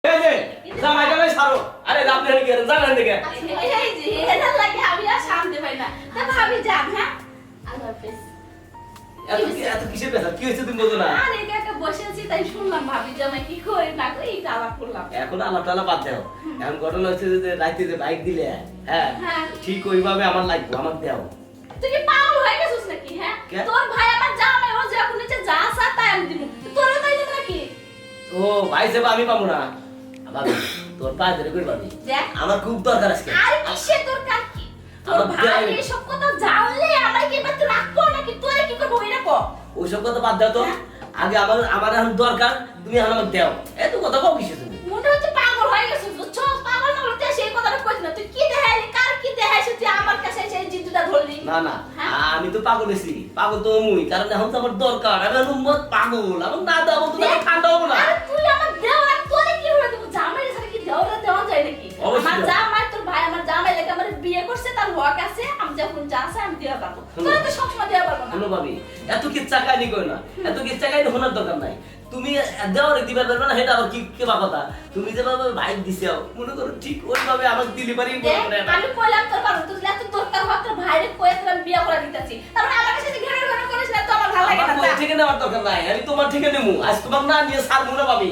এই যে জামাই জামাই ছাড়ো আরে আপনি এখানে গেলেন জানেন দেখে এই যে এটা লাগে আমি আর শান্তি পাই না তা ভাবি যান হ্যাঁ আল্লাহ হাফেজ এত কিসের ব্যাপার কি হয়েছে তুমি বলো না আরে একা বসে আছি তাই শুনলাম ভাবি জামাই কি করে না করে এই আলাপ করলাম এখন আল্লাহ তাআলা বাদ দাও এখন ঘটনা হচ্ছে যে রাইতে যে বাইক দিলে হ্যাঁ হ্যাঁ। ঠিক ওইভাবে আমার লাগবে আমার দাও তুই কি পাগল হয়ে গেছিস নাকি হ্যাঁ কে? তোর ভাই আমার জামাই ও যখন নিচে যা আসা তাই আমি দিব তোরে তাই দিব নাকি ও ভাই সেবা আমি পাবো না ভাবি তোর পায়ে ধরে কই ভাবি দেখ আমার খুব দরকার আজকে আর কিসে তোর কাজ কি তোর আমার ভাই দেয়- এসব কথা জানলে আমার কি বাত রাখবো নাকি তোরে কি করবো এটা কো ওইসব কথা বাদ দাও তো আগে আমার এখন দরকার তুমি এখন আমার দাও এত কথা কও কিসে তুমি মনে হচ্ছে পাগল হয়ে গেছিস বুঝছো পাগল না হলে সেই কথাটা কইছ না তুই কি দেখাইলি কার কি দেখাইছিস তুই আমার কাছে সেই জিদ্দুটা ধরলি না না হ্যাঁ? আমি তো পাগল হয়েছি পাগল তো মুই কারণ এখন তো আমার দরকার আমি এখন উম্মত পাগল আমার না দাও তো দেখ, ঠান্ডা হবো না আরে তুই আমার দেওয়ার তোরে কি হলো তুমি জামাই সাথে কি দেওয়ার দেওয়া যায় নাকি অবশ্যই আমার দেওয়া। জামাই তোর ভাই আমার জামাই লাগে আমার বিয়ে করছে তার হক আছে আমি যখন যা আছে আমি দেওয়া পাবো হুম। তোরা তো সবসময় দেওয়া পারবো না শোনো ভাবি এত কিচ্ছা কাহিনী কই না এত কিচ্ছা কাহিনী শোনার দরকার নাই তুমি দেওয়ার দিবার পারবে না সেটা আবার কি কি কথা তুমি যেভাবে বাইক দিছো মনে করো ঠিক ওইভাবে আমার ডেলিভারি দেখ, আমি কইলাম তোর পারবো তুই এত দরকার হক তোর ভাইরে কয়ে তোর আমি বিয়ে করে দিতেছি তারপরে আমার কাছে ঘেরে ঘেরে করিস না তো আমার ভালো লাগে না আমার ঠিকানা আমার দরকার নাই আমি তোমার ঠিকানা নেবো আজ তোমার না নিয়ে সার মনে পাবি